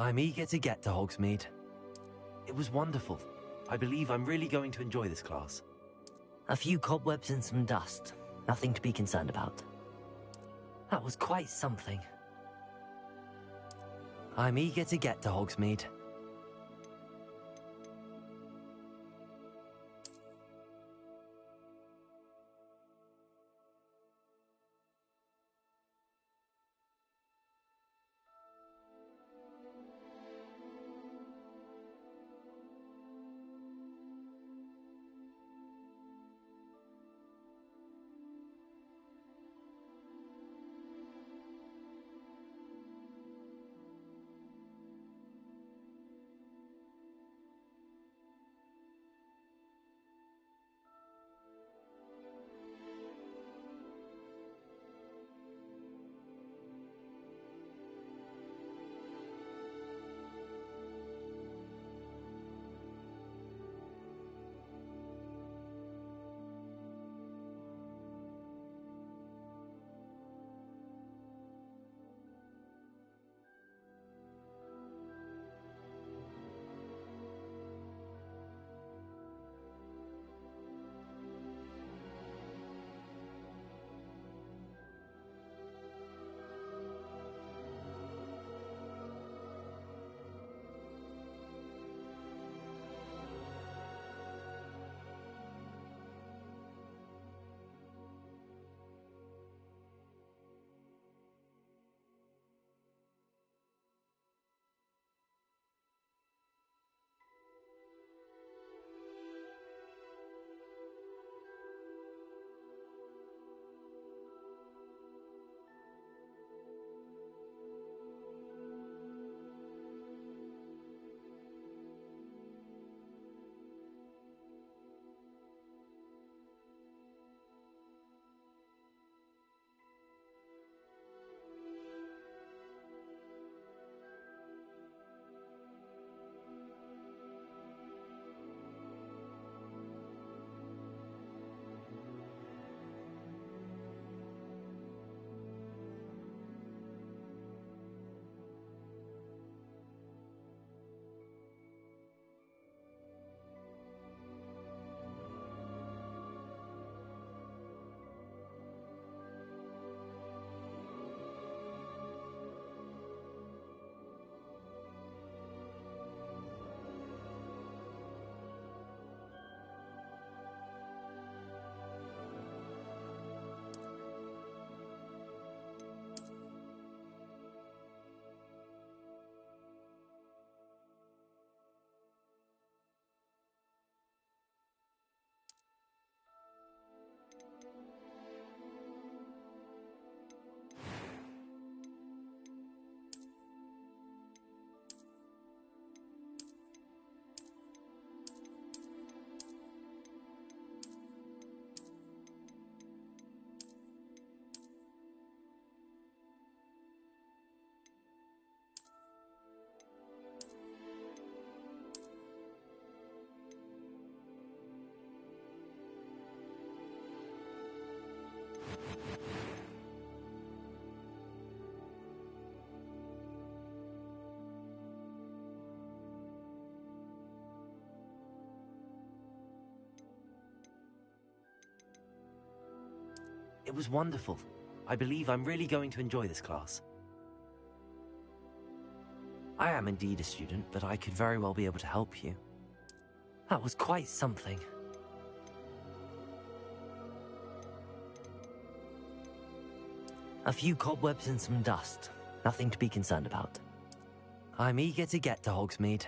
I'm eager to get to Hogsmeade. It was wonderful. I believe I'm really going to enjoy this class. A few cobwebs and some dust. Nothing to be concerned about. That was quite something. I'm eager to get to Hogsmeade. It was wonderful. I believe I'm really going to enjoy this class. I am indeed a student, but I could very well be able to help you. That was quite something. A few cobwebs and some dust. Nothing to be concerned about. I'm eager to get to Hogsmeade.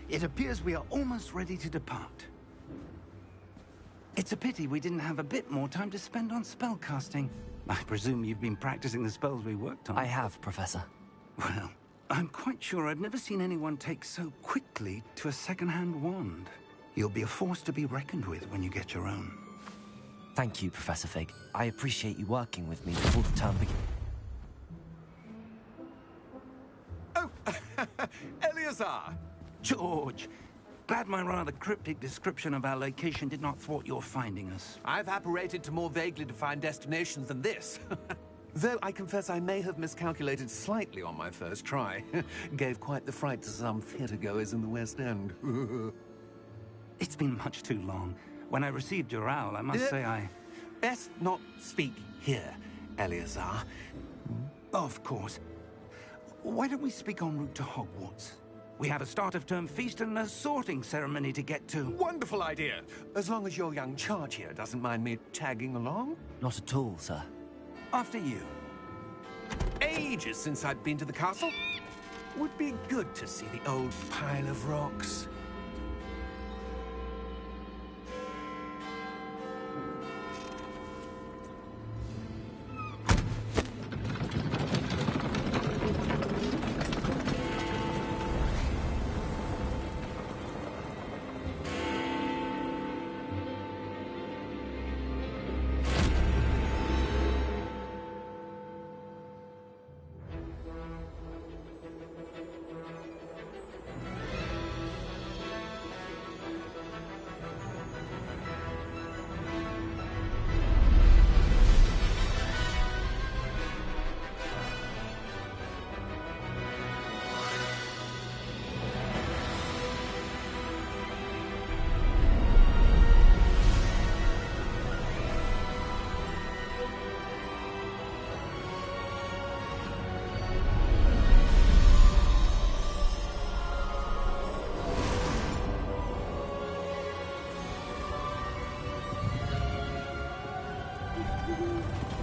It appears we are almost ready to depart. It's a pity we didn't have a bit more time to spend on spellcasting. I presume you've been practicing the spells we worked on. I have, Professor. Well, I'm quite sure I've never seen anyone take so quickly to a second-hand wand. You'll be a force to be reckoned with when you get your own. Thank you, Professor Fig. I appreciate you working with me before the term begins. Oh, Eleazar! George, glad my rather cryptic description of our location did not thwart your finding us. I've apparated to more vaguely defined destinations than this. Though I confess I may have miscalculated slightly on my first try. Gave quite the fright to some theatre-goers in the West End. It's been much too long. When I received your owl, I must say I... Best not speak here, Eleazar. Of course. Why don't we speak en route to Hogwarts? We have a start-of-term feast and a sorting ceremony to get to. Wonderful idea! As long as your young charge here doesn't mind me tagging along. Not at all, sir. After you. Ages since I'd been to the castle. Would be good to see the old pile of rocks.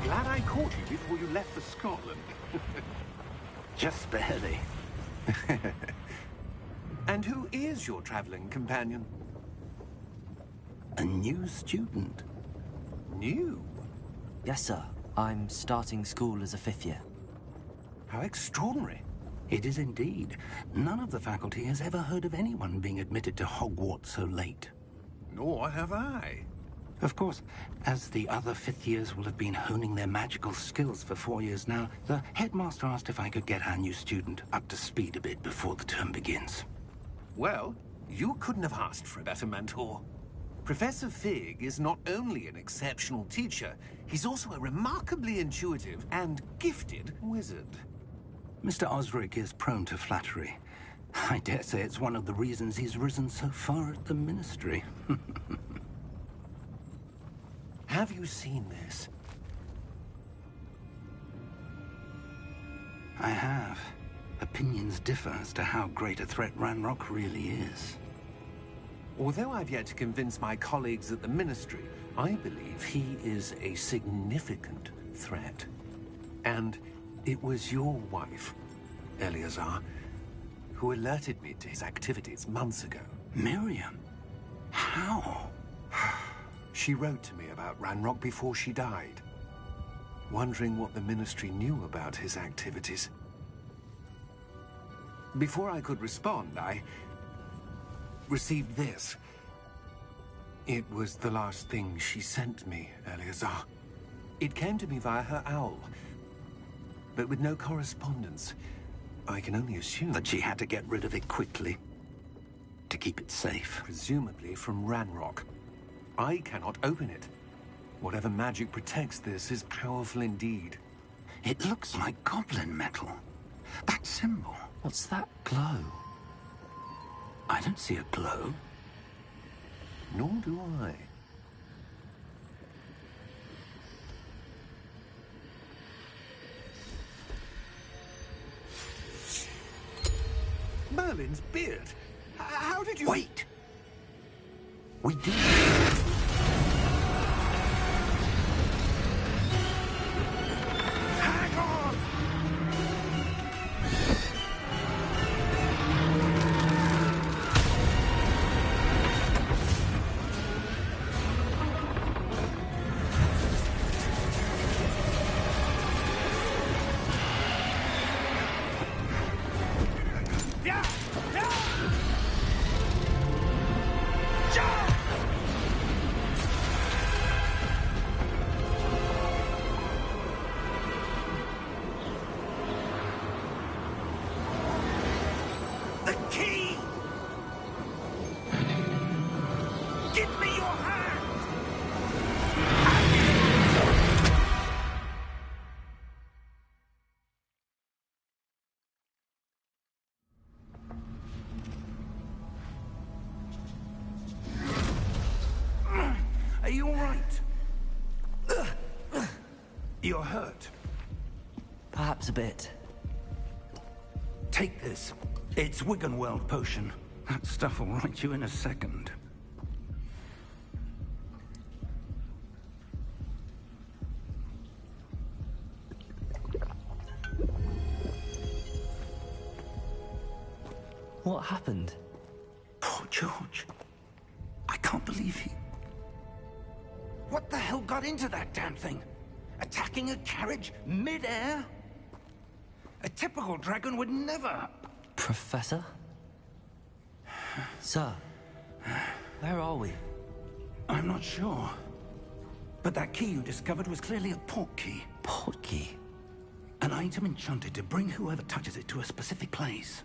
Glad I caught you before you left for Scotland. Just barely. And who is your traveling companion? A new student. New? Yes, sir. I'm starting school as a 5th year. How extraordinary. It is indeed. None of the faculty has ever heard of anyone being admitted to Hogwarts so late. Nor have I. Of course, as the other 5th years will have been honing their magical skills for 4 years now, the headmaster asked if I could get our new student up to speed a bit before the term begins. Well, you couldn't have asked for a better mentor. Professor Fig is not only an exceptional teacher, he's also a remarkably intuitive and gifted wizard. Mr. Osric is prone to flattery. I dare say it's one of the reasons he's risen so far at the Ministry. Have you seen this? I have. Opinions differ as to how great a threat Ranrock really is. Although I've yet to convince my colleagues at the Ministry, I believe he is a significant threat. And it was your wife, Eleazar, who alerted me to his activities months ago. Miriam? How? She wrote to me about Ranrock before she died, wondering what the Ministry knew about his activities. Before I could respond, I received this. It was the last thing she sent me, Eleazar. It came to me via her owl, but with no correspondence. I can only assume That she had to get rid of it quickly, to keep it safe. presumably from Ranrock. I cannot open it. Whatever magic protects this is powerful indeed. It looks like goblin metal. That symbol. What's that glow? I don't see a glow. Nor do I. Merlin's beard. How did you... Wait! We did. Hang on! Yeah! Yeah! Jump! You're hurt. Perhaps a bit. Take this. It's Wiggenweld potion. That stuff will right you in a second. What happened? Poor George. I can't believe he... What the hell got into that damn thing? Attacking a carriage mid-air? A typical dragon would never... Professor? Sir, where are we? I'm not sure. But that key you discovered was clearly a portkey. Portkey? An item enchanted to bring whoever touches it to a specific place.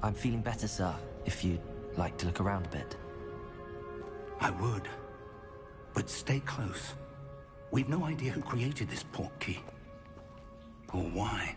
I'm feeling better, sir, if you'd like to look around a bit. I would. But stay close. We've no idea who created this portkey. Or why.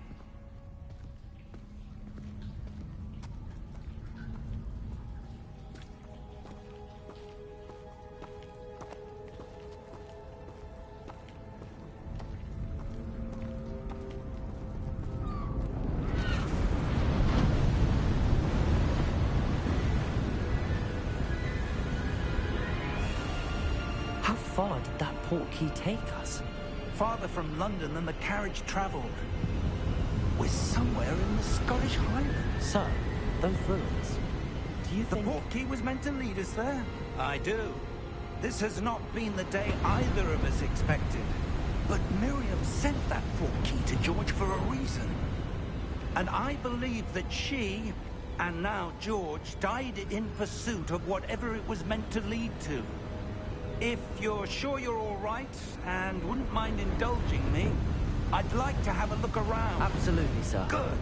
How far did that portkey take us? Farther from London than the carriage traveled. We're somewhere in the Scottish Highlands. Sir, those ruins. Do you The think... portkey was meant to lead us there? I do. This has not been the day either of us expected. But Miriam sent that portkey to George for a reason. And I believe that she, and now George, died in pursuit of whatever it was meant to lead to. If you're sure you're all right, and wouldn't mind indulging me, I'd like to have a look around. Absolutely, sir. Good.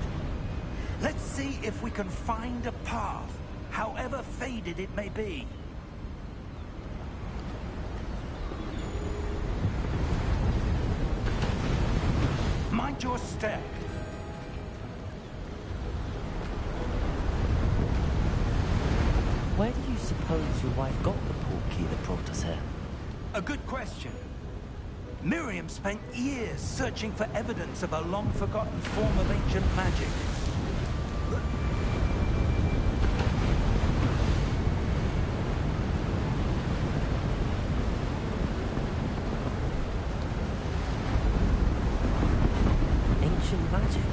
Let's see if we can find a path, however faded it may be. Mind your step. Where do you suppose your wife got the portkey that brought us here? A good question. Miriam spent years searching for evidence of a long-forgotten form of ancient magic. Ancient magic?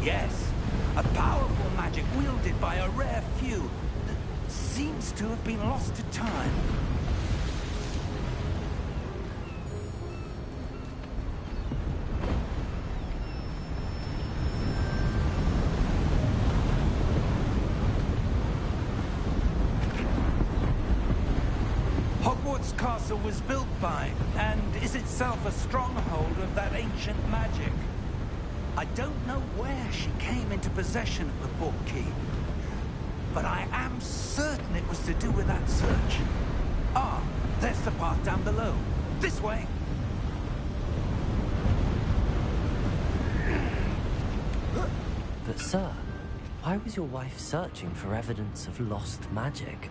Yes, a powerful magic wielded by a rare few that seems to have been lost to time. Hogwarts Castle was built by, and is itself a stronghold of that ancient magic. I don't know where she came into possession of the portkey, but I am certain it was to do with that search. Ah, there's the path down below. This way. But sir, why was your wife searching for evidence of lost magic?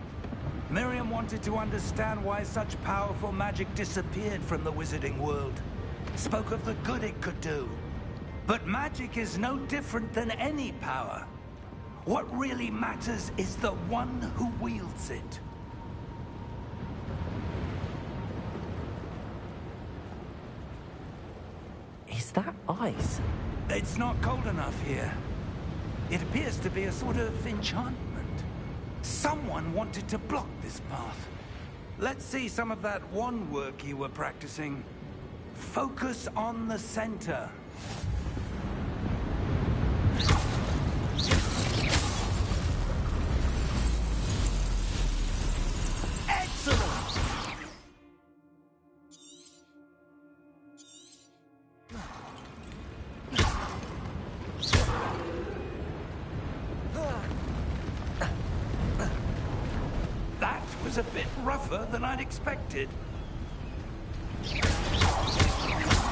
Miriam wanted to understand why such powerful magic disappeared from the wizarding world. Spoke of the good it could do. But magic is no different than any power. What really matters is the one who wields it. Is that ice? It's not cold enough here. It appears to be a sort of enchantment. Someone wanted to block this path. Let's see some of that wand work you were practicing. Focus on the center. Excellent! That was a bit rougher than I'd expected.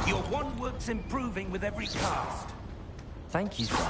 Your wand work's improving with every cast. Thank you, sir.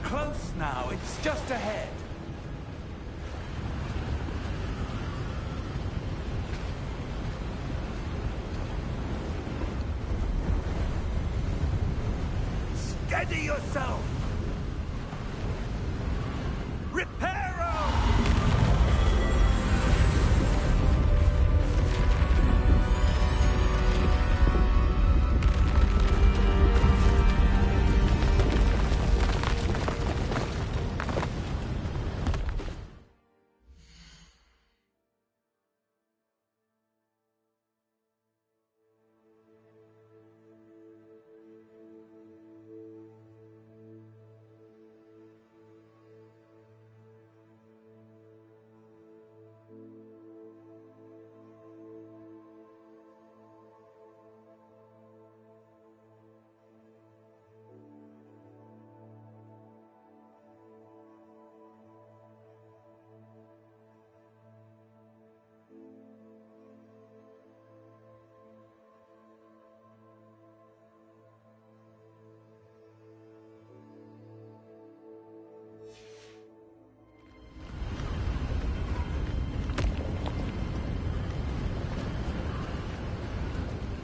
close now. It's just ahead. Steady yourself! Reparo!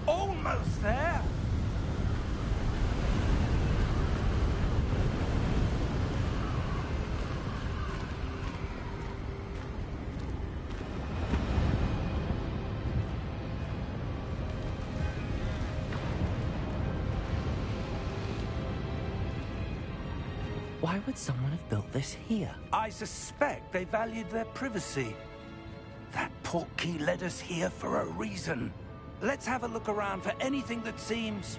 Almost there! Why would someone have built this here? I suspect they valued their privacy. That portkey led us here for a reason. Let's have a look around for anything that seems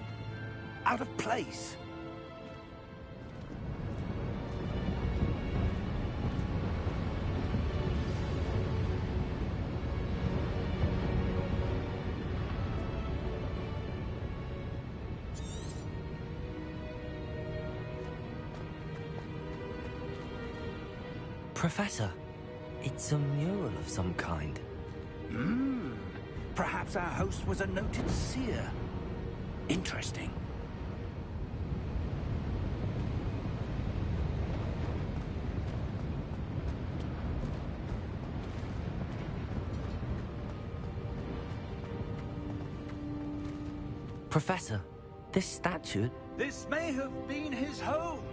out of place. Professor, it's a mural of some kind. Perhaps our host was a noted seer. Interesting. Professor, this statue... This may have been his home.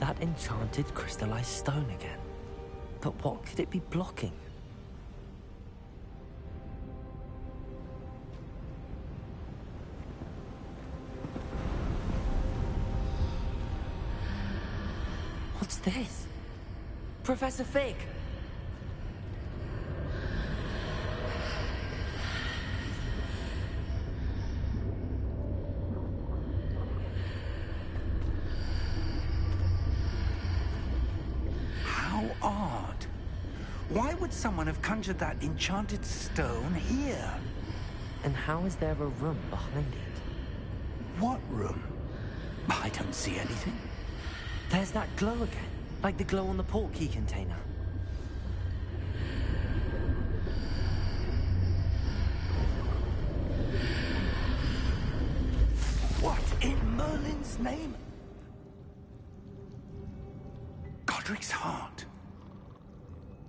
That enchanted crystallized stone again. But what could it be blocking? What's this? Professor Fig! Odd. Why would someone have conjured that enchanted stone here? And how is there a room behind it? What room? I don't see anything. There's that glow again, like the glow on the portkey container. What in Merlin's name? Godric's heart.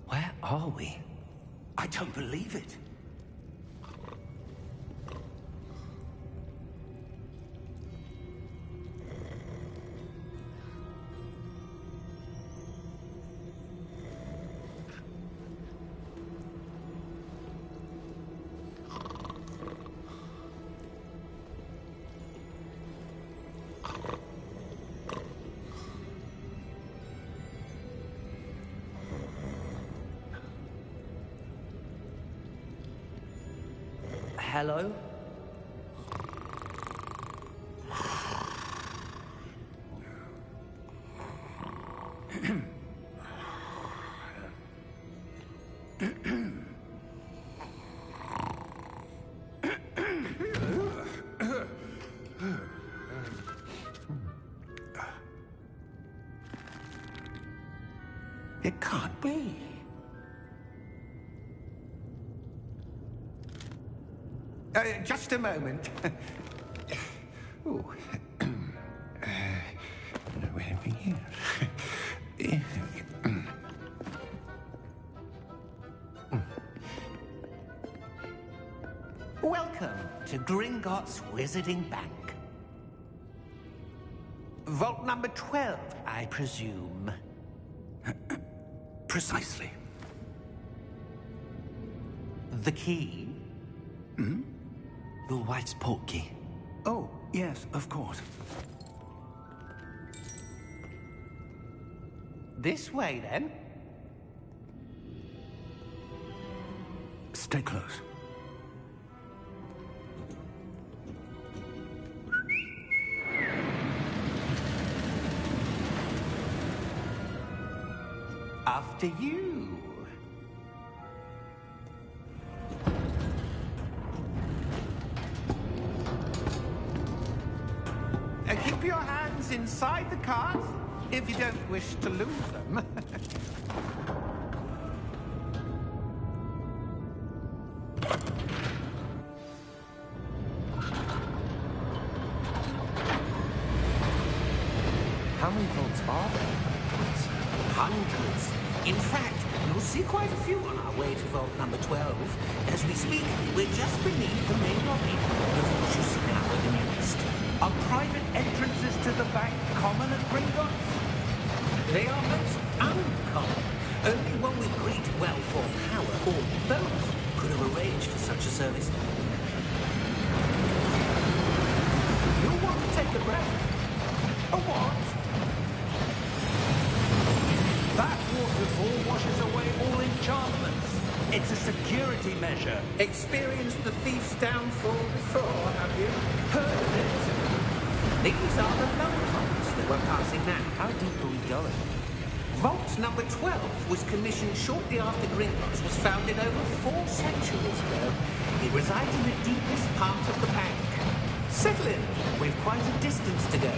Where are we? I don't believe it. Hello? can't be. Just a moment. Ooh. Where are we here? Welcome to Gringotts Wizarding Bank. Vault number 12, I presume. Precisely. The key? Hmm? Your wife's portkey. Oh, yes, of course. This way, then. Stay close. After you. Keep your hands inside the cart if you don't wish to lose them. How many vaults are there? Hundreds. In fact, you'll see quite a few on our way to vault number 12. As we speak, we're just beneath the main lobby. The vaults you see now are the newest. Are private entrances to the bank common at Gringotts? They are most uncommon. Only one with great wealth or power, or both, could have arranged for such a service. You'll want to take a breath. A what? That waterfall washes away all enchantments. It's a security measure. Experienced the thief's downfall before, have you? Heard of it? These are the lower vaults that we're passing now. How deep are we going? Vault number 12 was commissioned shortly after Gringotts was founded over 4 centuries ago. It resides in the deepest part of the bank. Settle in. We've quite a distance to go.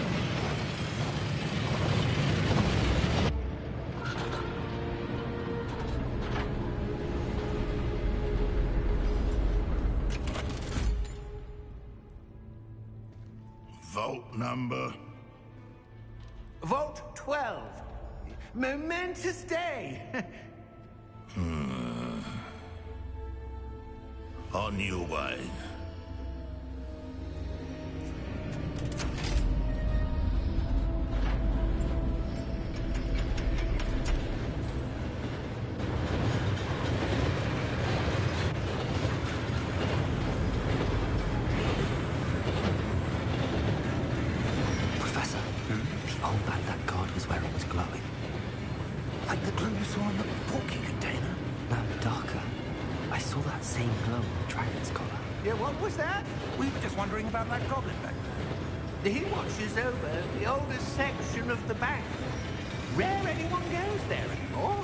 Vault number? Vault 12. Momentous day. On your way. Professor, the old band that guard was wearing was glowing. Like the glow you saw on the portkey container? No, darker. I saw that same glow on the dragon's collar. Yeah, what was that? We were just wondering about that goblin back there. He watches over the oldest section of the bank. Rare anyone goes there anymore.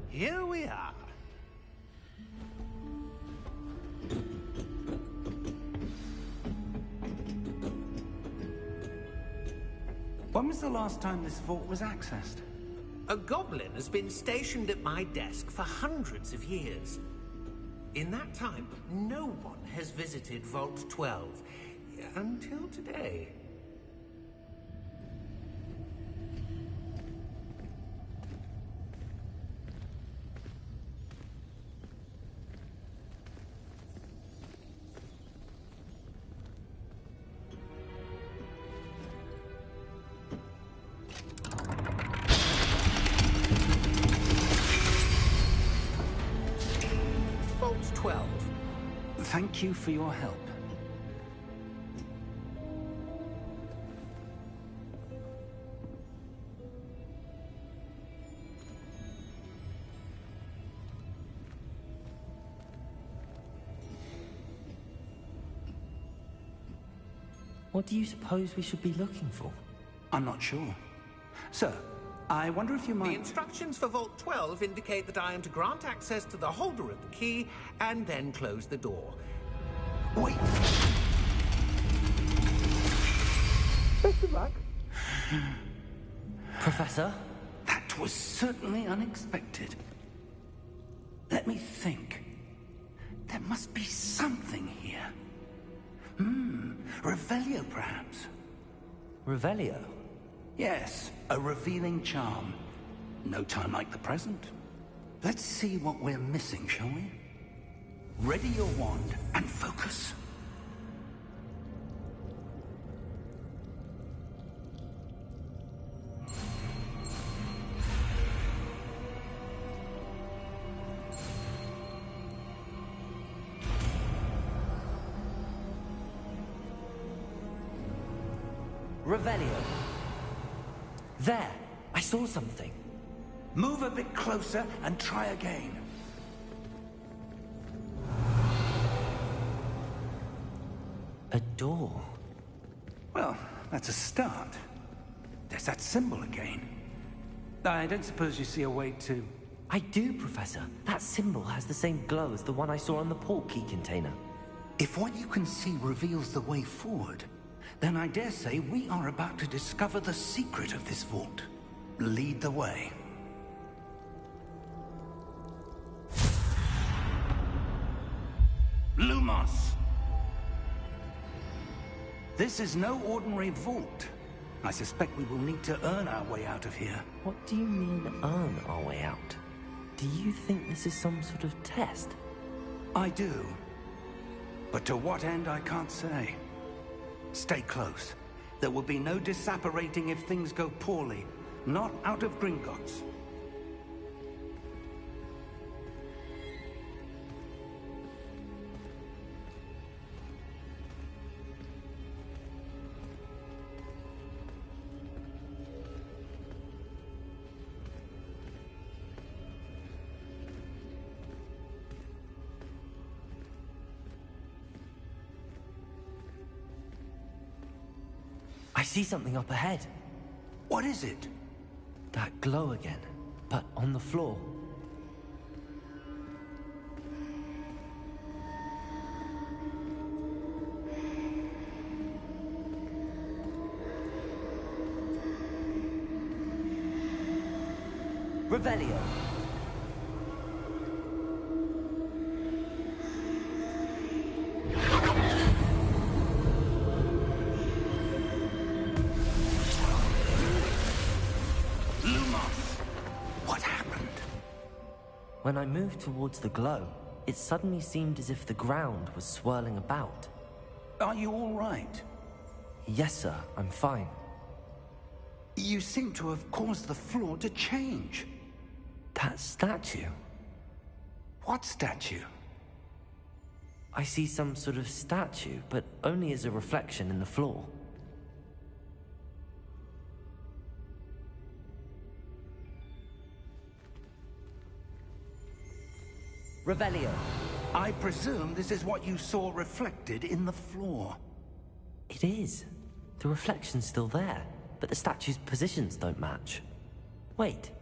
Here we are. When was the last time this vault was accessed? A goblin has been stationed at my desk for hundreds of years. In that time, no one has visited Vault 12. Until today. Vault 12. Thank you for your help. What do you suppose we should be looking for? I'm not sure. Sir, I wonder if you The might... instructions for Vault 12 indicate that I am to grant access to the holder of the key and then close the door. Wait! Best of luck. Professor? That was certainly unexpected. Let me think. There must be something here. Revelio, perhaps? Revelio? Yes, a revealing charm. No time like the present. Let's see what we're missing, shall we? Ready your wand and focus. Revelio. There! I saw something. Move a bit closer and try again. A door. Well, that's a start. There's that symbol again. I don't suppose you see a way to... I do, Professor. That symbol has the same glow as the one I saw on the port key container. If what you can see reveals the way forward, then I dare say we are about to discover the secret of this vault. Lead the way. Lumos! This is no ordinary vault. I suspect we will need to earn our way out of here. What do you mean, earn our way out? Do you think this is some sort of test? I do. But to what end, I can't say. Stay close. There will be no disapparating if things go poorly. Not out of Gringotts. I see something up ahead. What is it? That glow again, but on the floor. Revelio. When I moved towards the glow, it suddenly seemed as if the ground was swirling about. Are you all right? Yes, sir, I'm fine. You seem to have caused the floor to change. That statue? What statue? I see some sort of statue, but only as a reflection in the floor. Revelio. I presume this is what you saw reflected in the floor. It is. The reflection's still there, but the statue's positions don't match. Wait.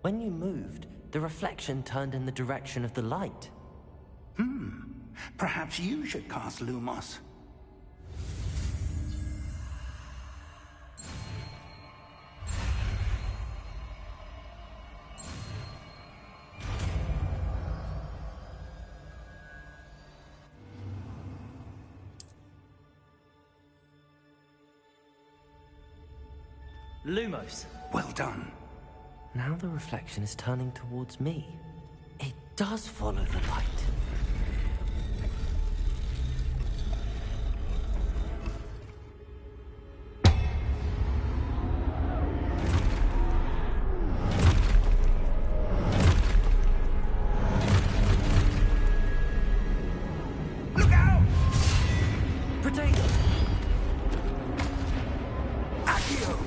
When you moved, the reflection turned in the direction of the light. Perhaps you should cast Lumos. Lumos. Well done. Now the reflection is turning towards me. It does follow the light. Look out! Potato! Accio!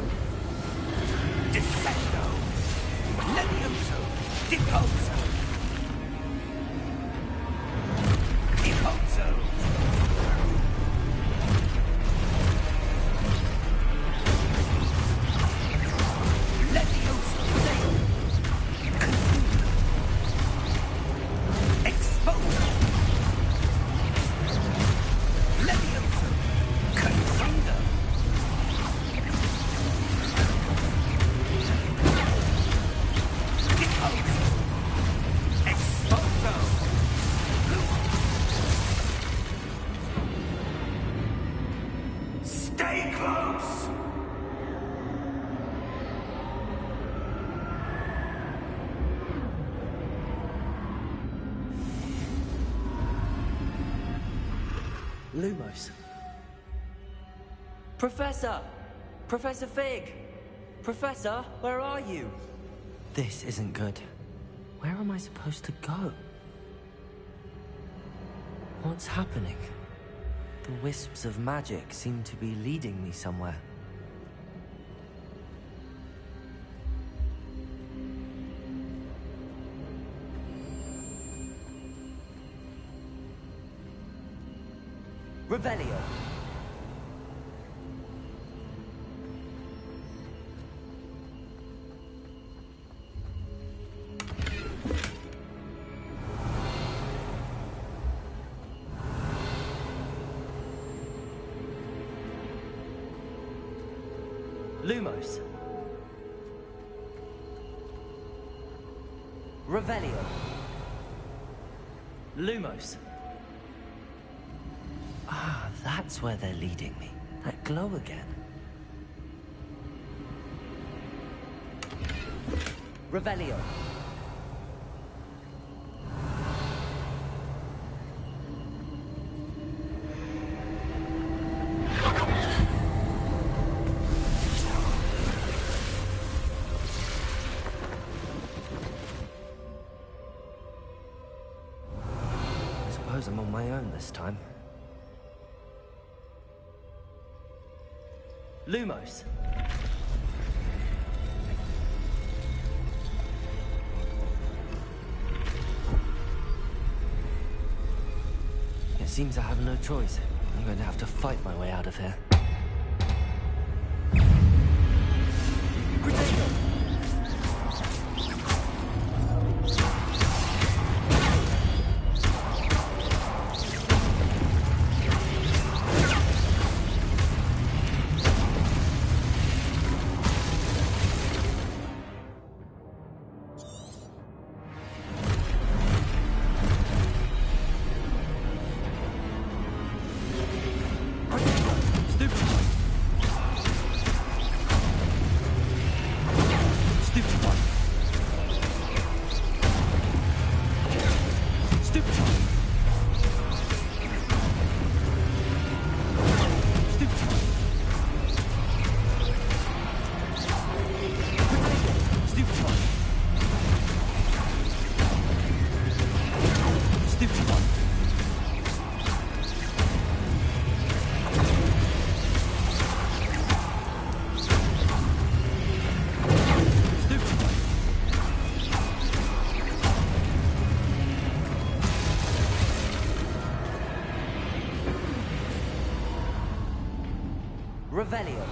Descendo! Levioso! Deposo! Deposo! Levioso! Stay close! Lumos. Professor! Professor Fig! Professor, where are you? This isn't good. Where am I supposed to go? What's happening? The wisps of magic seem to be leading me somewhere. Revelio. Lumos. Revelio. Lumos. Ah, that's where they're leading me. That glow again. Revelio. I suppose I'm on my own this time. Lumos. It seems I have no choice. I'm going to have to fight my way out of here. Revelio.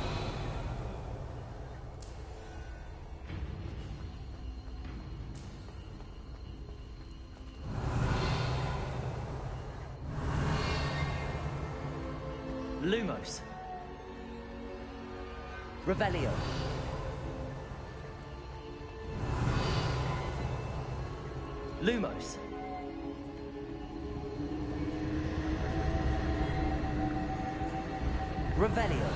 Lumos. Revelio. Lumos. Revelio.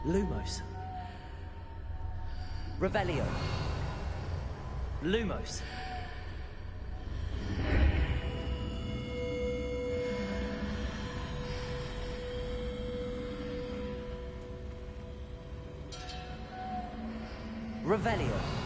Lumos. Revelio. Lumos. Revelio.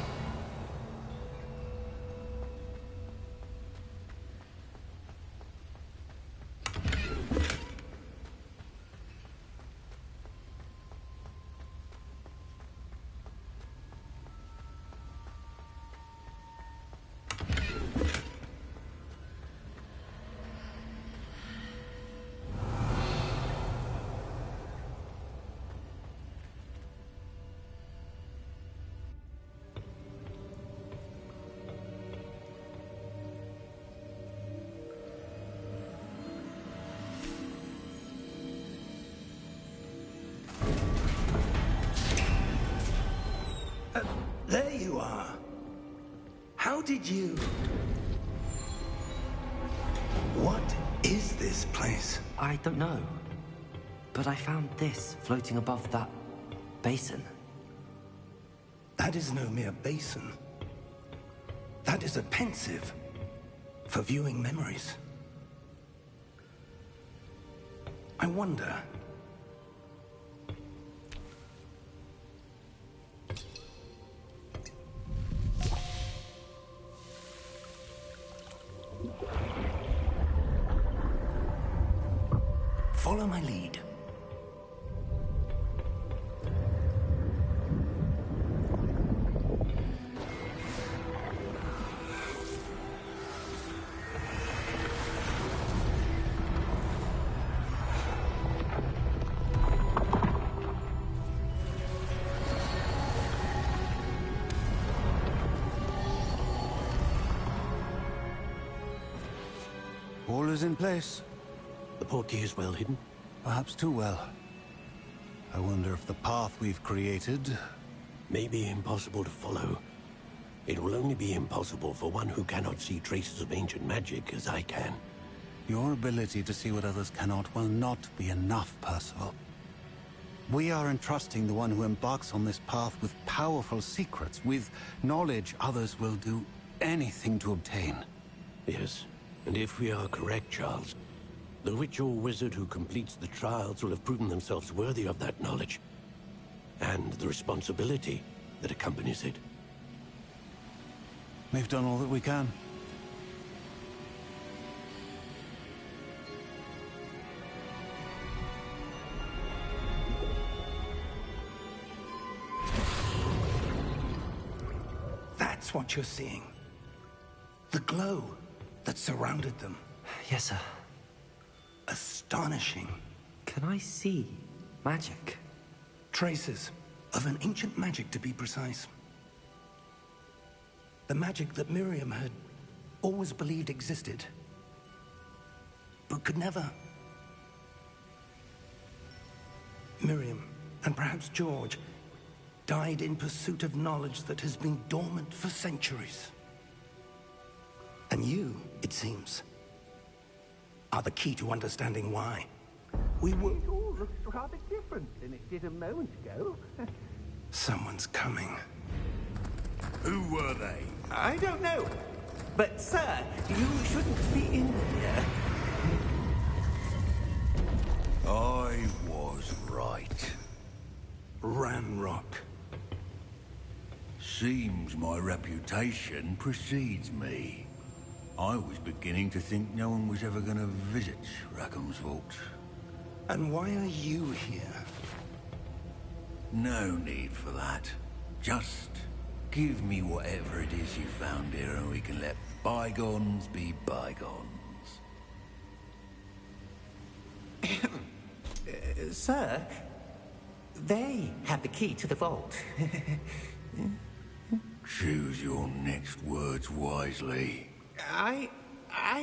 There you are. How did you... What is this place? I don't know. But I found this floating above that basin. That is no mere basin. That is a pensive for viewing memories. I wonder... Follow my lead. All is in place. The portkey is well hidden? Perhaps too well. I wonder if the path we've created... May be impossible to follow. It will only be impossible for one who cannot see traces of ancient magic as I can. Your ability to see what others cannot will not be enough, Percival. We are entrusting the one who embarks on this path with powerful secrets, with knowledge others will do anything to obtain. Yes, and if we are correct, Charles, the witch or wizard who completes the trials will have proven themselves worthy of that knowledge, and the responsibility that accompanies it. We've done all that we can. That's what you're seeing. The glow that surrounded them. Yes, sir. Astonishing. Can I see magic? Traces of an ancient magic, to be precise. The magic that Miriam had always believed existed, but could never. Miriam, and perhaps George, died in pursuit of knowledge that has been dormant for centuries. And you, it seems, are the key to understanding why. We will... It all looks rather different than it did a moment ago. Someone's coming. Who were they? I don't know. But, sir, you shouldn't be in here. I was right. Ramrock. Seems my reputation precedes me. I was beginning to think no one was ever going to visit Rackham's vault. And why are you here? No need for that. Just give me whatever it is you found here and we can let bygones be bygones. Sir, they have the key to the vault. Choose your next words wisely. I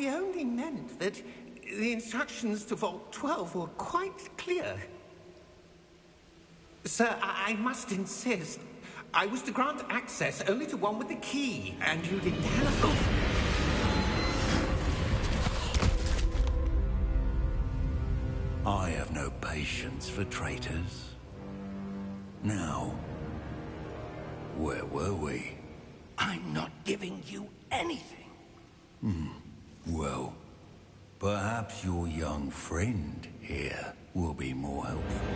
only meant that the instructions to Vault 12 were quite clear. Sir, I must insist. I was to grant access only to one with the key, and you didn't have... I have no patience for traitors. Now, where were we? I'm not giving you anything. Well, perhaps your young friend here will be more helpful.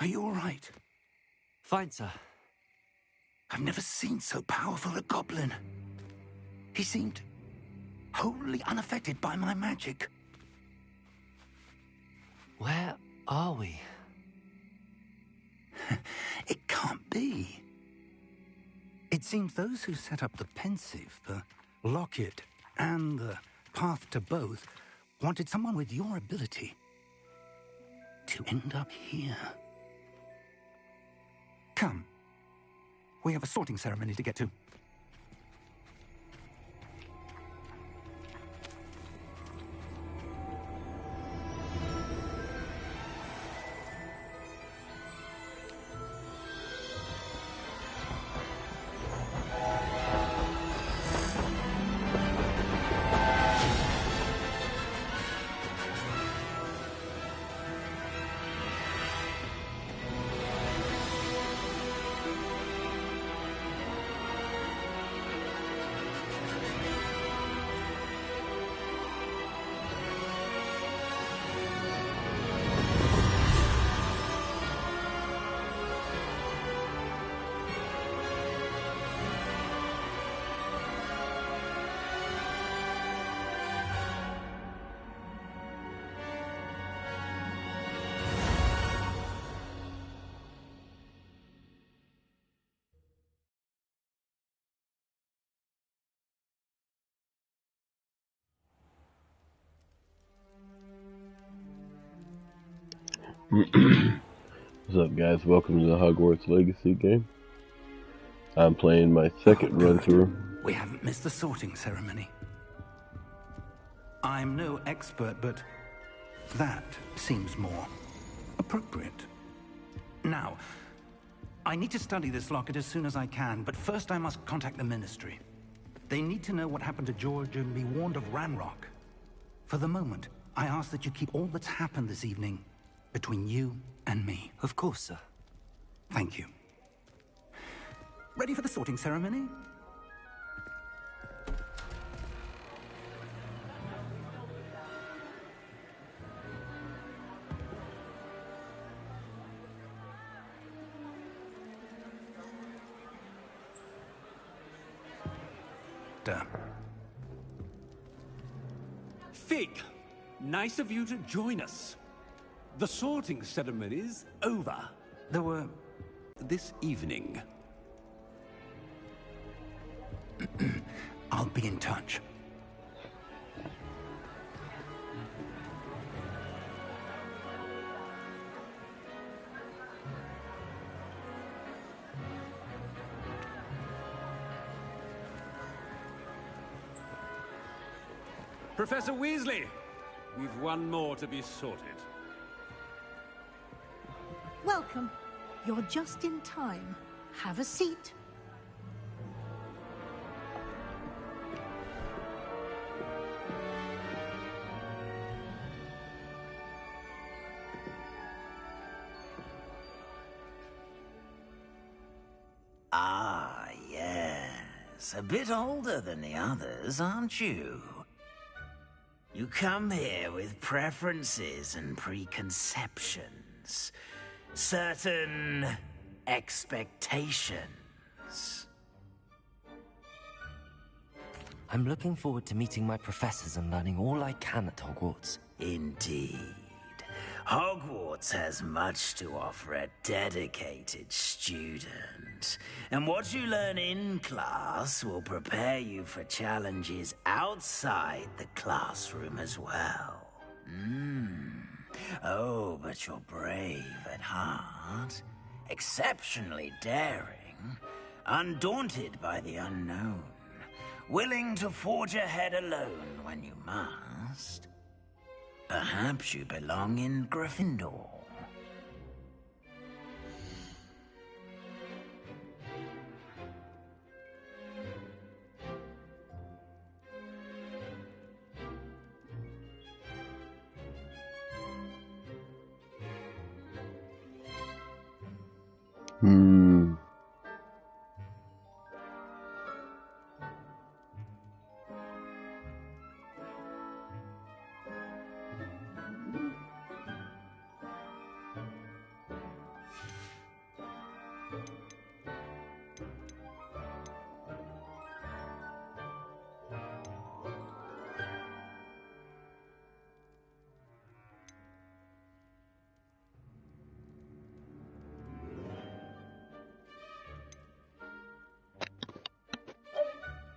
Are you all right? Fine, sir. I've never seen so powerful a goblin. He seemed wholly unaffected by my magic. Where are we? It can't be. It seems those who set up the pensive, the locket, and the path to both wanted someone with your ability to end up here. Come. We have a sorting ceremony to get to. What's up, guys? Welcome to the Hogwarts Legacy game. I'm playing my second run through. We haven't missed the sorting ceremony. I'm no expert, but that seems more appropriate. Now, I need to study this locket as soon as I can, but first I must contact the Ministry. They need to know what happened to George and be warned of Ranrock. For the moment, I ask that you keep all that's happened this evening between you and me. Of course, sir. Thank you. Ready for the sorting ceremony? Fig, nice of you to join us. The sorting ceremony's over. There were... This evening. I'll be in touch. Professor Weasley, we've one more to be sorted. Welcome. You're just in time. Have a seat. Ah, yes. A bit older than the others, aren't you? You come here with preferences and preconceptions. Certain expectations. I'm looking forward to meeting my professors and learning all I can at Hogwarts. Indeed. Hogwarts has much to offer a dedicated student. And what you learn in class will prepare you for challenges outside the classroom as well. Oh, but you're brave at heart, exceptionally daring, undaunted by the unknown, willing to forge ahead alone when you must. Perhaps you belong in Gryffindor.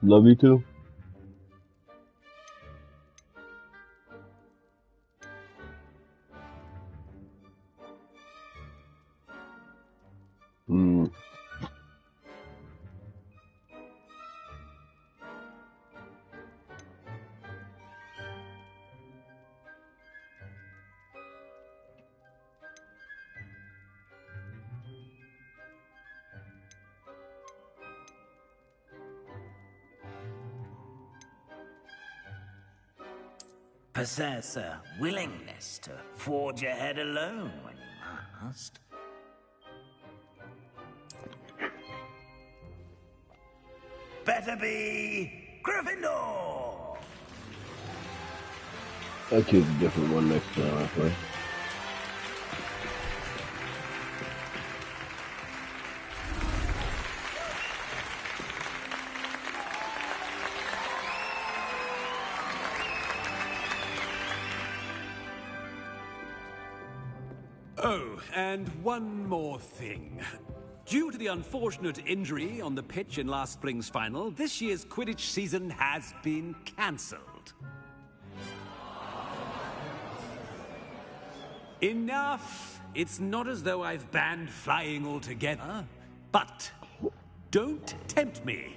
Love you too. Possess a willingness to forge ahead alone when you must. Better be Gryffindor! I'll choose a different one next time I play. Oh, and one more thing. Due to the unfortunate injury on the pitch in last spring's final, this year's Quidditch season has been cancelled. Enough! It's not as though I've banned flying altogether, but don't tempt me.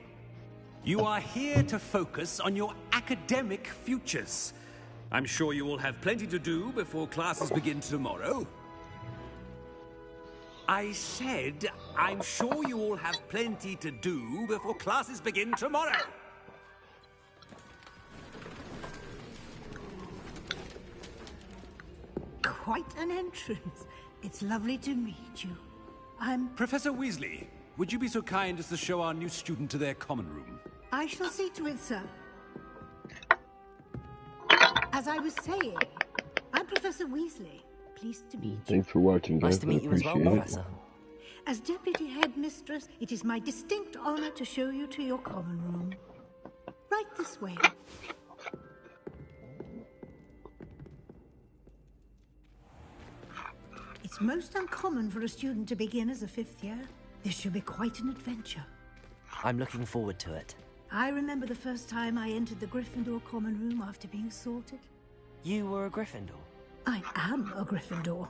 You are here to focus on your academic futures. I'm sure you will have plenty to do before classes begin tomorrow. I said, I'm sure you all have plenty to do before classes begin tomorrow. Quite an entrance. It's lovely to meet you. I'm... Professor Weasley, would you be so kind as to show our new student to their common room? I shall see to it, sir. As I was saying, I'm Professor Weasley. Pleased to meet you. Thanks for watching, guys. Nice to meet you as well, Professor. As Deputy Headmistress, it is my distinct honor to show you to your common room. Right this way. It's most uncommon for a student to begin as a fifth year. This should be quite an adventure. I'm looking forward to it. I remember the first time I entered the Gryffindor common room after being sorted. You were a Gryffindor? I am a Gryffindor.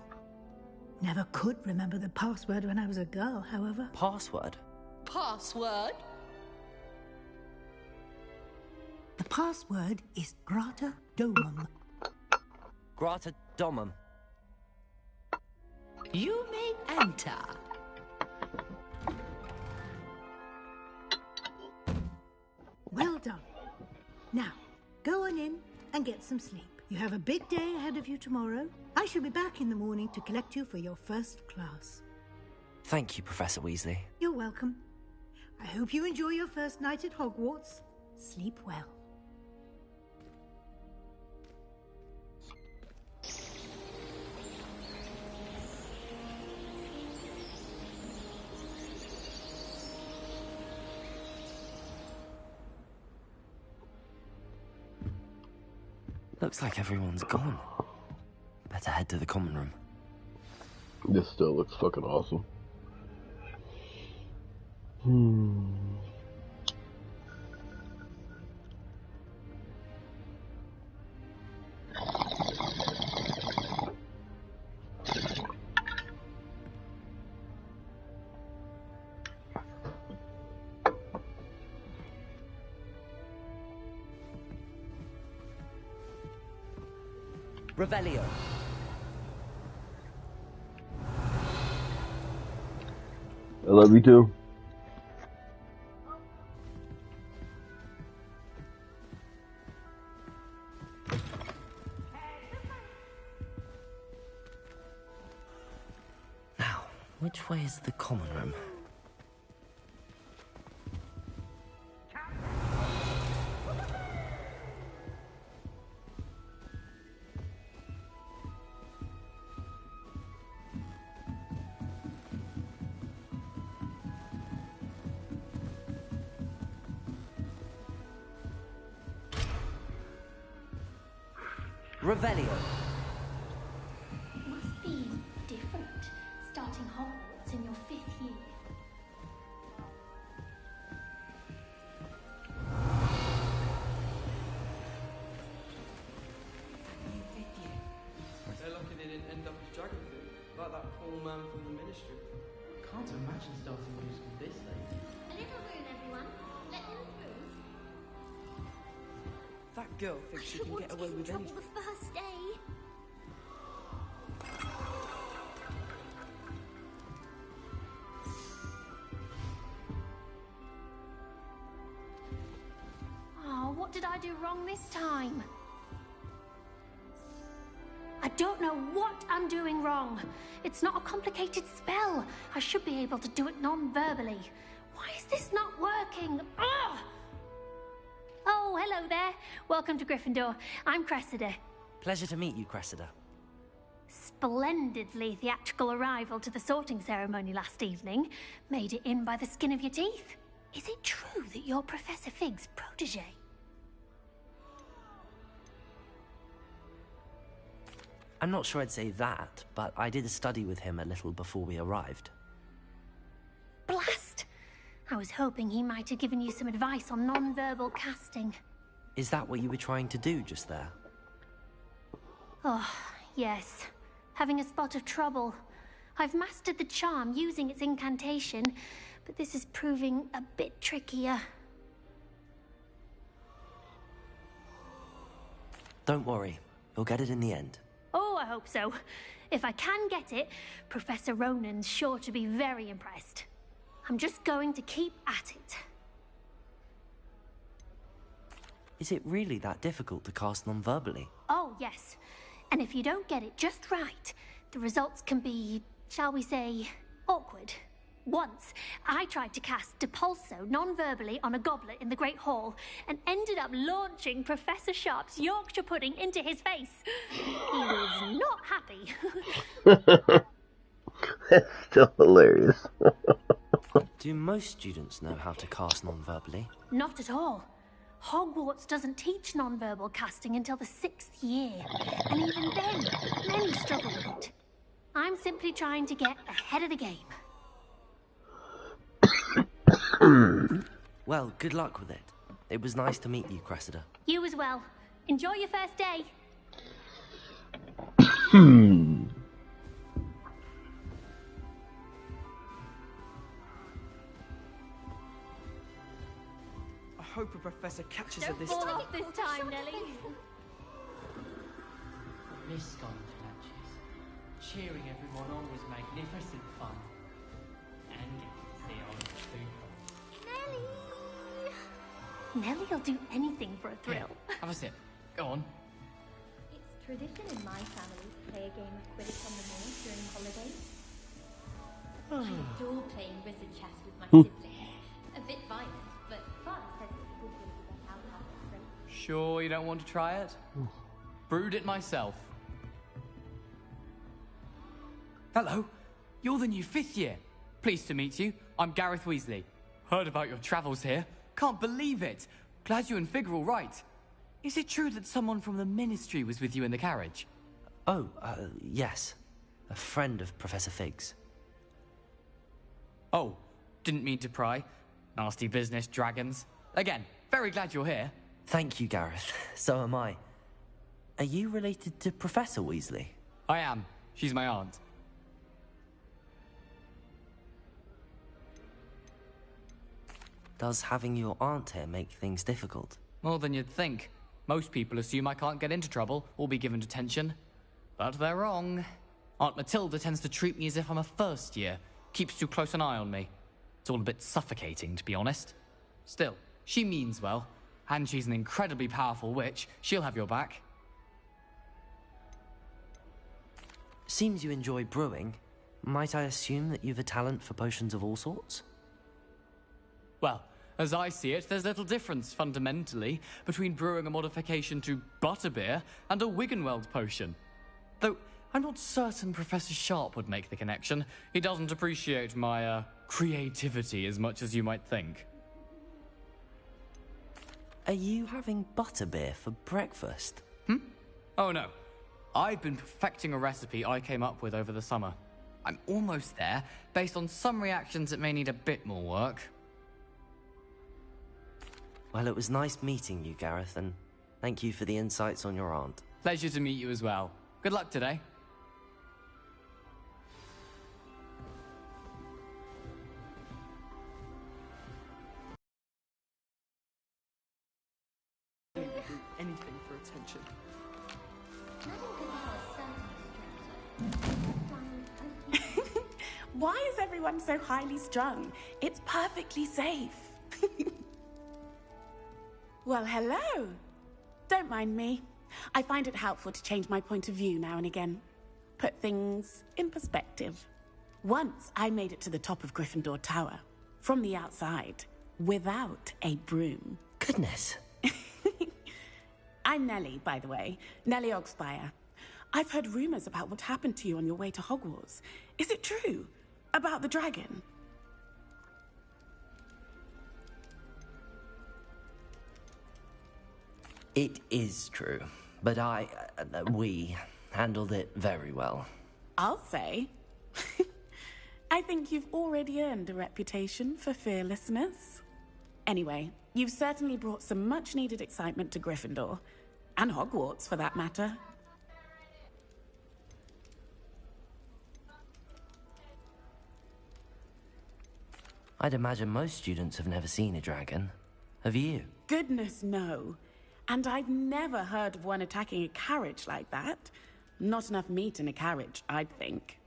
Never could remember the password when I was a girl, however. Password? Password? The password is Grata Domum. Grata Domum. You may enter. Well done. Now, go on in and get some sleep. You have a big day ahead of you tomorrow. I shall be back in the morning to collect you for your first class. Thank you, Professor Weasley. You're welcome. I hope you enjoy your first night at Hogwarts. Sleep well. Looks like everyone's gone. Better head to the common room. This still looks fucking awesome. Revelio. I love you too. Now, which way is the common room? Revelio. Must be different, starting Hogwarts in your 5th year. learn from the Ministry. Can't imagine starting music this late. A little room, everyone. Let them through. That girl thinks she can get away with anything. The first day. Oh, what did I do wrong this time? I don't know what I'm doing wrong. It's not a complicated spell. I should be able to do it non-verbally. Why is this not working? Ugh! Oh, hello there. Welcome to Gryffindor. I'm Cressida. Pleasure to meet you, Cressida. Splendidly theatrical arrival to the sorting ceremony last evening. Made it in by the skin of your teeth. Is it true that you're Professor Fig's protege? I'm not sure I'd say that, but I did study with him a little before we arrived. Blast! I was hoping he might have given you some advice on non-verbal casting. Is that what you were trying to do just there? Oh, yes. Having a spot of trouble. I've mastered the charm using its incantation, but this is proving a bit trickier. Don't worry, you'll get it in the end. Oh, I hope so. If I can get it, Professor Ronan's sure to be very impressed. I'm just going to keep at it. Is it really that difficult to cast non-verbally? Oh, yes. And if you don't get it just right, the results can be, shall we say, awkward. Once, I tried to cast Depulso non-verbally on a goblet in the Great Hall and ended up launching Professor Sharp's Yorkshire pudding into his face. He was not happy. That's still hilarious. Do most students know how to cast non-verbally? Not at all. Hogwarts doesn't teach non-verbal casting until the 6th year. And even then, many struggle with it. I'm simply trying to get ahead of the game. Well, good luck with it. It was nice to meet you, Cressida. You as well. Enjoy your first day. I hope a professor catches her Don't this fall time. off this time, Nelly. The mist on flashes. Cheering everyone on was magnificent fun. And getting to see old Super. Nelly'll do anything for a thrill. Have a sip. Go on. It's tradition in my family to play a game of Quidditch on the moor during holidays. I adore playing wizard chess with my siblings. A bit violent, but fun says it's a good way to get out of it. Sure you don't want to try it? Brewed it myself. Hello. You're the new 5th year. Pleased to meet you. I'm Gareth Weasley. Heard about your travels here. Can't believe it. Glad you and Fig are all right. Is it true that someone from the Ministry was with you in the carriage? Oh, yes. A friend of Professor Fig's. Oh, didn't mean to pry. Nasty business, dragons. Again, very glad you're here. Thank you, Gareth. So am I. Are you related to Professor Weasley? I am. She's my aunt. Does having your aunt here make things difficult? More than you'd think. Most people assume I can't get into trouble or be given detention. But they're wrong. Aunt Matilda tends to treat me as if I'm a first year. Keeps too close an eye on me. It's all a bit suffocating, to be honest. Still, she means well. And she's an incredibly powerful witch. She'll have your back. Seems you enjoy brewing. Might I assume that you've a talent for potions of all sorts? Well, as I see it, there's little difference, fundamentally, between brewing a modification to butterbeer and a Wiggenweld potion. Though, I'm not certain Professor Sharp would make the connection. He doesn't appreciate my, creativity as much as you might think. Are you having butterbeer for breakfast? Oh no. I've been perfecting a recipe I came up with over the summer. I'm almost there, based on some reactions that may need a bit more work. Well, it was nice meeting you, Gareth, and thank you for the insights on your aunt. Pleasure to meet you as well. Good luck today. Why is everyone so highly strung? It's perfectly safe. Well, hello. Don't mind me. I find it helpful to change my point of view now and again. Put things in perspective. Once I made it to the top of Gryffindor Tower, from the outside, without a broom. Goodness. I'm Nellie, by the way. Nellie Ogspire. I've heard rumors about what happened to you on your way to Hogwarts. Is it true? About the dragon? It is true, but we handled it very well. I'll say. I think you've already earned a reputation for fearlessness. Anyway, you've certainly brought some much-needed excitement to Gryffindor. And Hogwarts, for that matter. I'd imagine most students have never seen a dragon. Have you? Goodness, no. And I've never heard of one attacking a carriage like that. Not enough meat in a carriage, I'd think.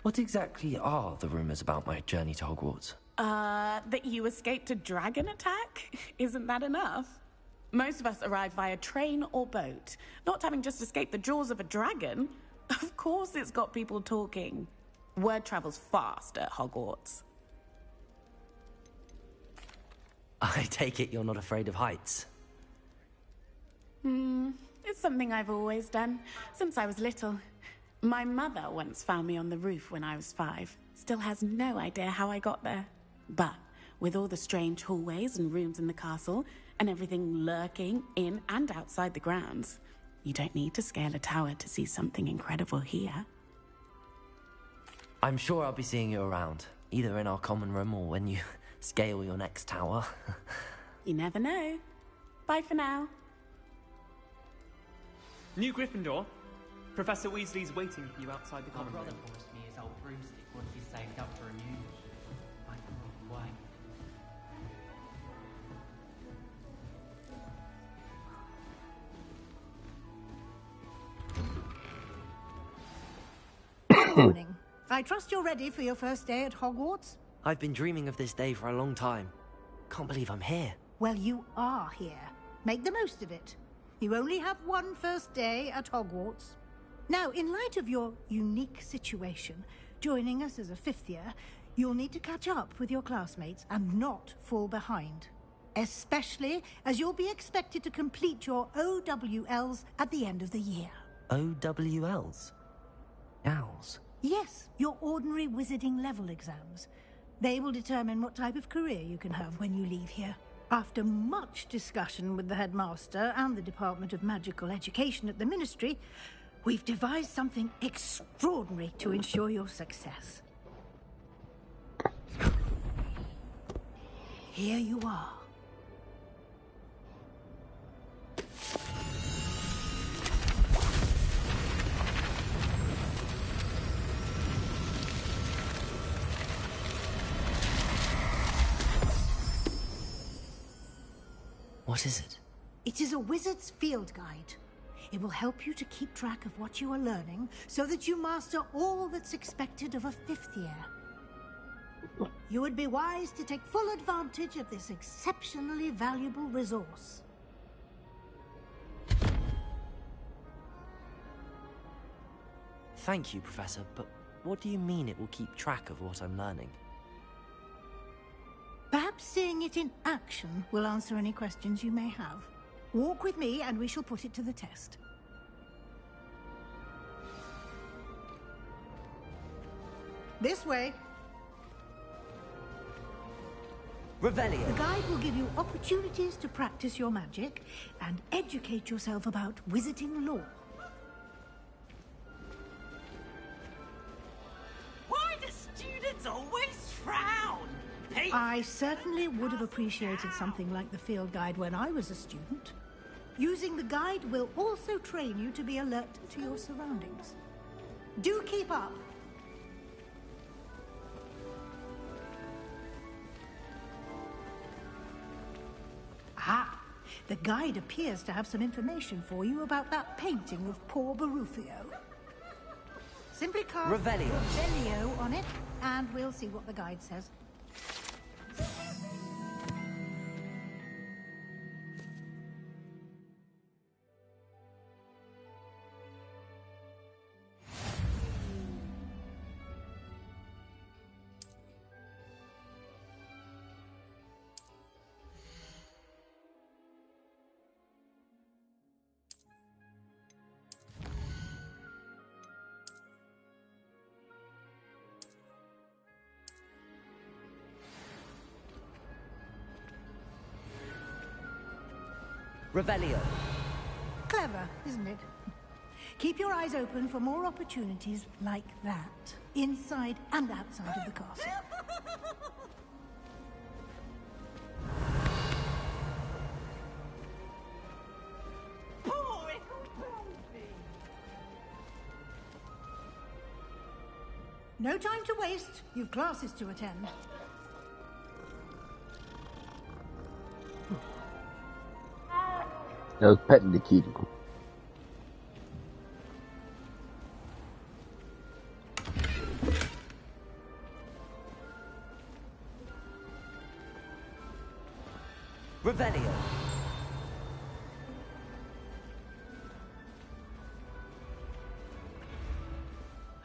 What exactly are the rumors about my journey to Hogwarts? That you escaped a dragon attack? Isn't that enough? Most of us arrive via train or boat, not having just escaped the jaws of a dragon. Of course it's got people talking. Word travels fast at Hogwarts. I take it you're not afraid of heights? It's something I've always done, since I was little. My mother once found me on the roof when I was 5. Still has no idea how I got there. But with all the strange hallways and rooms in the castle, and everything lurking in and outside the grounds, you don't need to scale a tower to see something incredible here. I'm sure I'll be seeing you around, either in our common room or when you scale your next tower. You never know. Bye for now. New Gryffindor. Professor Weasley's waiting for you outside the common room. My brother promised me his old broomstick once he's saved up for a new one. Like the wrong way. Good morning. I trust you're ready for your first day at Hogwarts? I've been dreaming of this day for a long time. Can't believe I'm here. Well, you are here. Make the most of it. You only have one first day at Hogwarts. Now, in light of your unique situation, joining us as a 5th year, you'll need to catch up with your classmates and not fall behind. Especially as you'll be expected to complete your OWLs at the end of the year. OWLs? Owls? Yes, your ordinary wizarding level exams. They will determine what type of career you can have when you leave here. After much discussion with the headmaster and the Department of Magical Education at the Ministry, we've devised something extraordinary to ensure your success. Here you are. What is it? It is a wizard's field guide. It will help you to keep track of what you are learning so that you master all that's expected of a 5th year. You would be wise to take full advantage of this exceptionally valuable resource. Thank you, Professor, but what do you mean it will keep track of what I'm learning? Perhaps seeing it in action will answer any questions you may have. Walk with me and we shall put it to the test. This way. Revelio. The guide will give you opportunities to practice your magic and educate yourself about wizarding lore. Why do students always frown? I certainly would have appreciated something like the field guide when I was a student. Using the guide will also train you to be alert to your surroundings. Do keep up. Ah, The guide appears to have some information for you about that painting of poor Barufio. Simply cast Revelio. Revelio on it, and we'll see what the guide says. Revelio. Clever, isn't it? Keep your eyes open for more opportunities like that, inside and outside of the castle. No time to waste. You've classes to attend. I was petting the kitty. Revelio.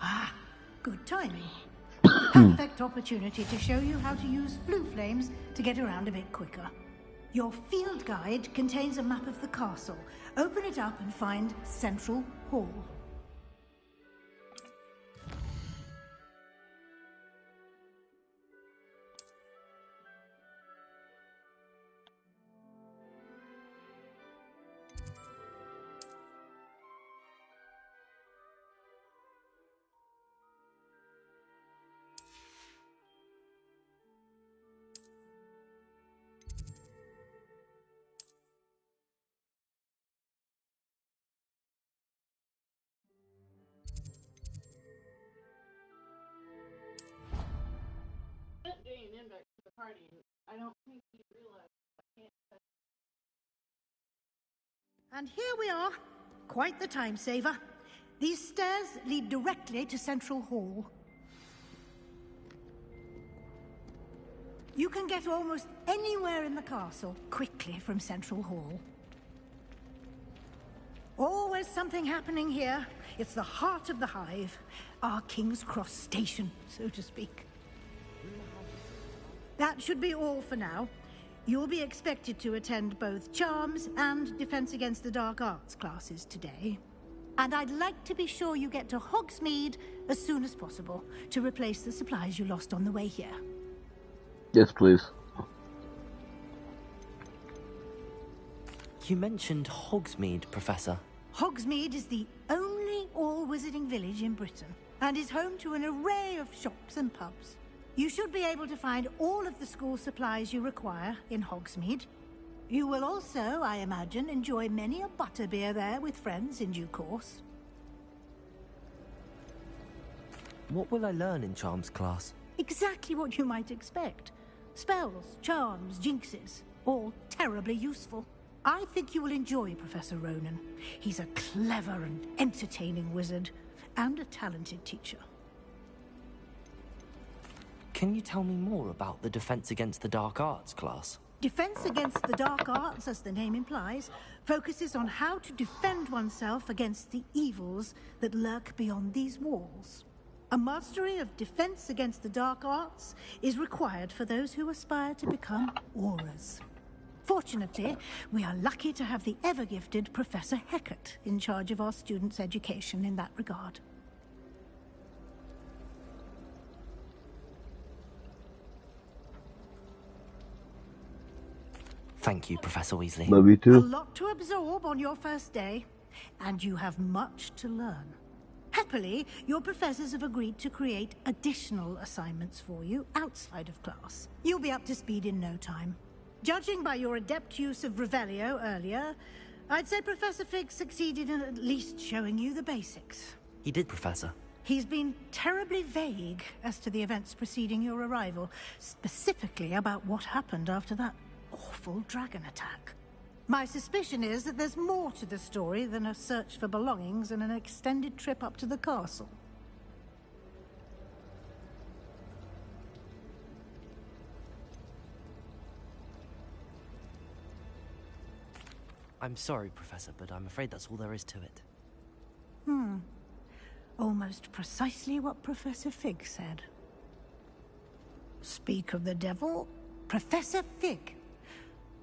Ah, good timing. Perfect opportunity to show you how to use flue flames to get around a bit quicker. Your field guide contains a map of the castle. Open it up and find Central Hall. And here we are. Quite the time saver. These stairs lead directly to Central Hall. You can get almost anywhere in the castle quickly from Central Hall. Always something happening here. It's the heart of the hive. Our King's Cross station, so to speak. That should be all for now. You'll be expected to attend both Charms and Defense Against the Dark Arts classes today. And I'd like to be sure you get to Hogsmeade as soon as possible to replace the supplies you lost on the way here. Yes, please. You mentioned Hogsmeade, Professor. Hogsmeade is the only all-wizarding village in Britain and is home to an array of shops and pubs. You should be able to find all of the school supplies you require in Hogsmeade. You will also, I imagine, enjoy many a butterbeer there with friends in due course. What will I learn in Charms class? Exactly what you might expect. Spells, charms, jinxes, all terribly useful. I think you will enjoy Professor Ronan. He's a clever and entertaining wizard, and a talented teacher. Can you tell me more about the Defense Against the Dark Arts class? Defense Against the Dark Arts, as the name implies, focuses on how to defend oneself against the evils that lurk beyond these walls. A mastery of Defense Against the Dark Arts is required for those who aspire to become Aurors. Fortunately, we are lucky to have the ever-gifted Professor Hecat in charge of our students' education in that regard. Thank you, Professor Weasley. Love you too. A lot to absorb on your first day, and you have much to learn. Happily, your professors have agreed to create additional assignments for you outside of class. You'll be up to speed in no time. Judging by your adept use of Revelio earlier, I'd say Professor Fig succeeded in at least showing you the basics. He did, Professor. He's been terribly vague as to the events preceding your arrival, specifically about what happened after that awful dragon attack. My suspicion is that there's more to the story than a search for belongings and an extended trip up to the castle. I'm sorry, Professor, but I'm afraid that's all there is to it. Almost precisely what Professor Fig said. Speak of the devil, Professor Fig.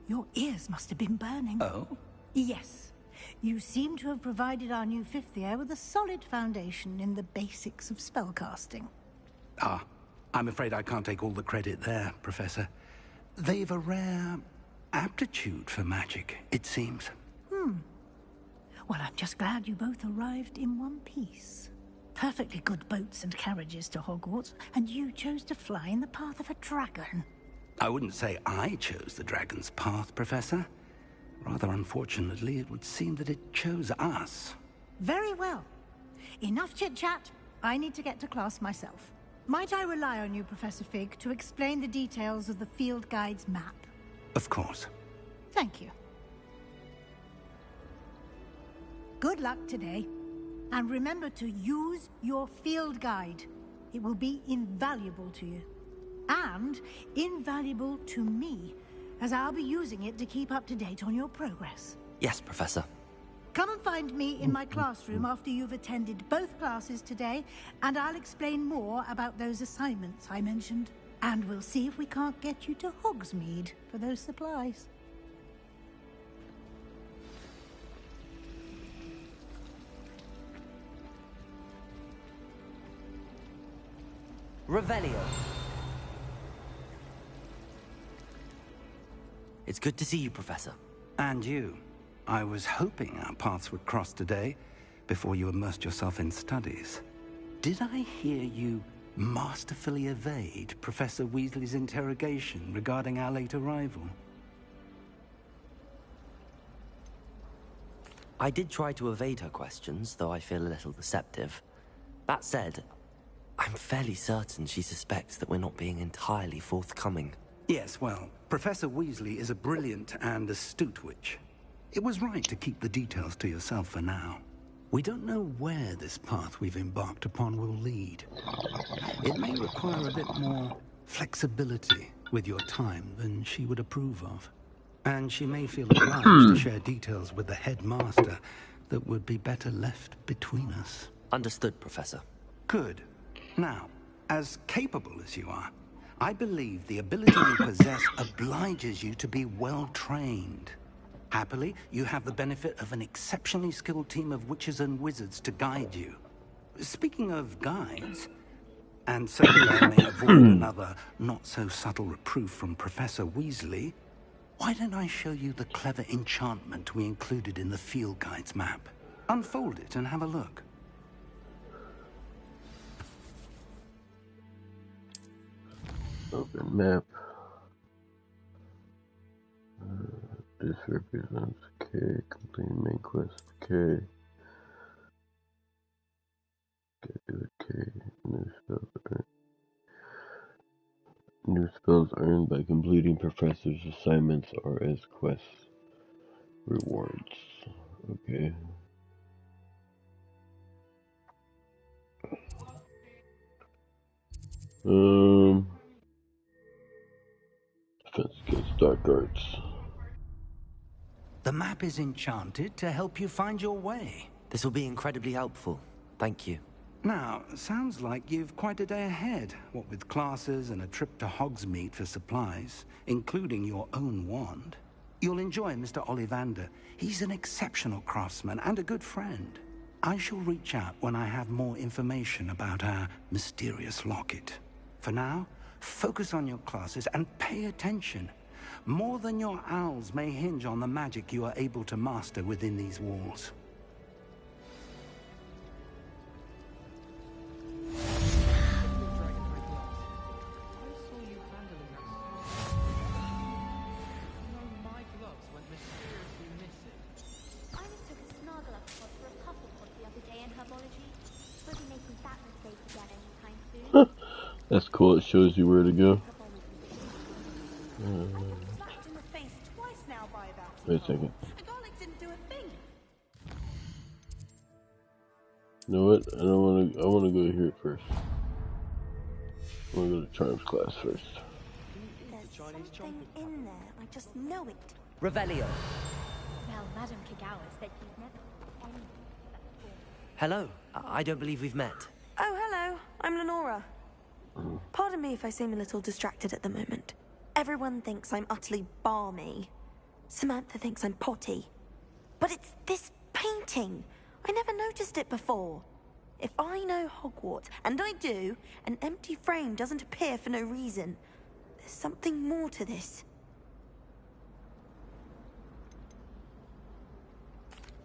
Your ears must have been burning. Oh? Yes. You seem to have provided our new fifth year with a solid foundation in the basics of spellcasting. Ah, I'm afraid I can't take all the credit there, Professor. They've a rare aptitude for magic, it seems. Well, I'm just glad you both arrived in one piece. Perfectly good boats and carriages to Hogwarts, and you chose to fly in the path of a dragon. I wouldn't say I chose the dragon's path, Professor. Rather unfortunately, it would seem that it chose us. Very well. Enough chit-chat. I need to get to class myself. Might I rely on you, Professor Fig, to explain the details of the field guide's map? Of course. Thank you. Good luck today. And remember to use your field guide. It will be invaluable to you. And invaluable to me, as I'll be using it to keep up to date on your progress. Yes, Professor. Come and find me in my classroom after you've attended both classes today, and I'll explain more about those assignments I mentioned. And we'll see if we can't get you to Hogsmeade for those supplies. Revelio. It's good to see you, Professor. And you. I was hoping our paths would cross today, before you immersed yourself in studies. Did I hear you masterfully evade Professor Weasley's interrogation regarding our late arrival? I did try to evade her questions, though I feel a little deceptive. That said, I'm fairly certain she suspects that we're not being entirely forthcoming. Yes, well, Professor Weasley is a brilliant and astute witch. It was right to keep the details to yourself for now. We don't know where this path we've embarked upon will lead. It may require a bit more flexibility with your time than she would approve of. And she may feel obliged to share details with the headmaster that would be better left between us. Understood, Professor. Good. Now, as capable as you are, I believe the ability you possess obliges you to be well-trained. Happily, you have the benefit of an exceptionally skilled team of witches and wizards to guide you. Speaking of guides, and so that I may avoid another not-so-subtle reproof from Professor Weasley, why don't I show you the clever enchantment we included in the field guide's map? Unfold it and have a look. Open map. This represents K. Complete main quest K. K. New spells earned by completing professor's assignments are as quest rewards. Okay. Defense against dark arts. The map is enchanted to help you find your way. This will be incredibly helpful. Thank you. Now, sounds like you've quite a day ahead, what with classes and a trip to Hogsmeade for supplies, including your own wand. You'll enjoy Mr. Ollivander. He's an exceptional craftsman and a good friend. I shall reach out when I have more information about our mysterious locket. For now, focus on your classes and pay attention. More than your owls may hinge on the magic you are able to master within these walls. That's cool, it shows you where to go. Slapped in the face twice now by that. Wait a second. The garlic didn't do a thing. You know what? I want to go here first. I want to go to Charms class first. There's something in there. I just know it. Revelio. Well, Madame Kagawa said you'd never anything. Hello. I don't believe we've met. Oh, hello. I'm Lenora. Pardon me if I seem a little distracted at the moment. Everyone thinks I'm utterly balmy. Samantha thinks I'm potty. But it's this painting. I never noticed it before. If I know Hogwarts, and I do, an empty frame doesn't appear for no reason. There's something more to this.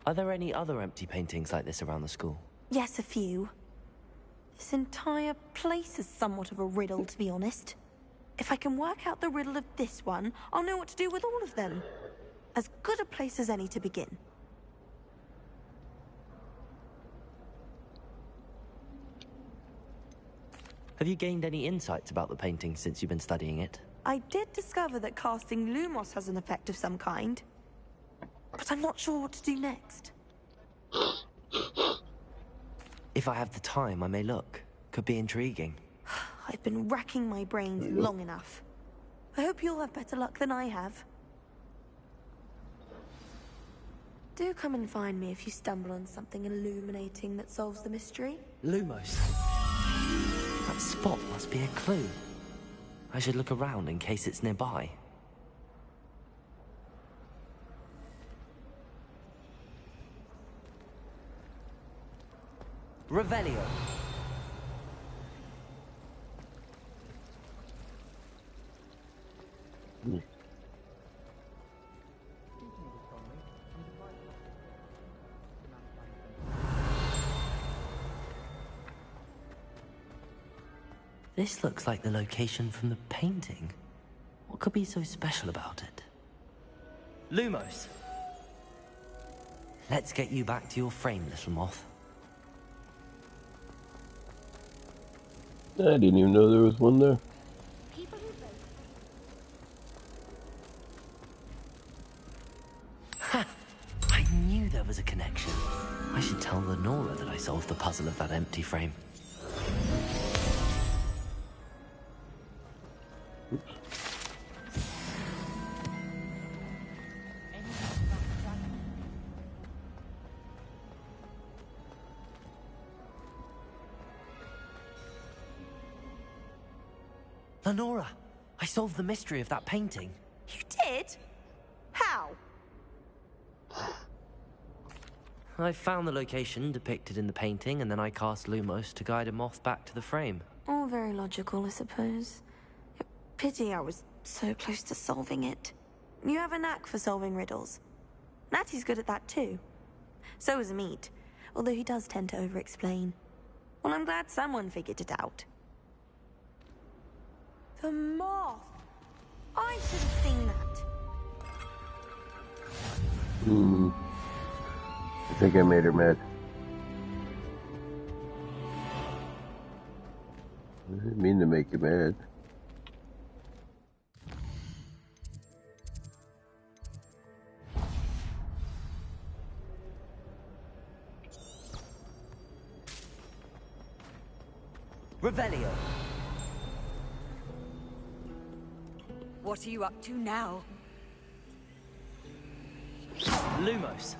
Are there any other empty paintings like this around the school? Yes, a few. This entire place is somewhat of a riddle, to be honest. If I can work out the riddle of this one, I'll know what to do with all of them. As good a place as any to begin. Have you gained any insights about the painting since you've been studying it? I did discover that casting Lumos has an effect of some kind. But I'm not sure what to do next. If I have the time, I may look. Could be intriguing. I've been racking my brains long enough. I hope you'll have better luck than I have. Do come and find me if you stumble on something illuminating that solves the mystery. Lumos. That spot must be a clue. I should look around in case it's nearby. Revelio. This looks like the location from the painting. What could be so special about it? Lumos! Let's get you back to your frame, little moth. I didn't even know there was one there. Ha! I knew there was a connection. I should tell Lenora that I solved the puzzle of that empty frame. Lenora, I solved the mystery of that painting. You did? How? I found the location depicted in the painting, and then I cast Lumos to guide a moth back to the frame. All very logical, I suppose. Pity I was so close to solving it. You have a knack for solving riddles. Natty's good at that too. So is Amit, although he does tend to over-explain. Well, I'm glad someone figured it out. The moth! I should have seen that. I think I made her mad. I didn't mean to make you mad. Revelio. What are you up to now? Lumos.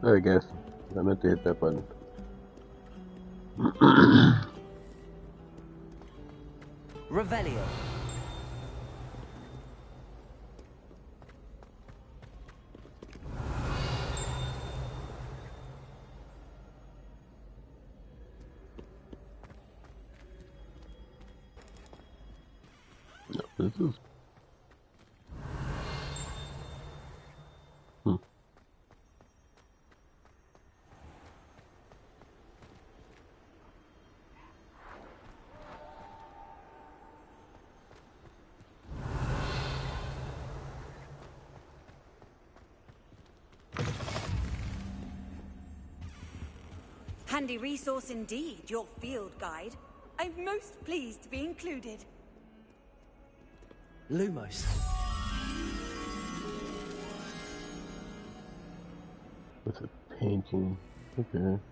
I guess. I meant to hit that button. Revelio. No, this is... Handy resource indeed, your field guide. I'm most pleased to be included. Lumos. With a painting. Okay.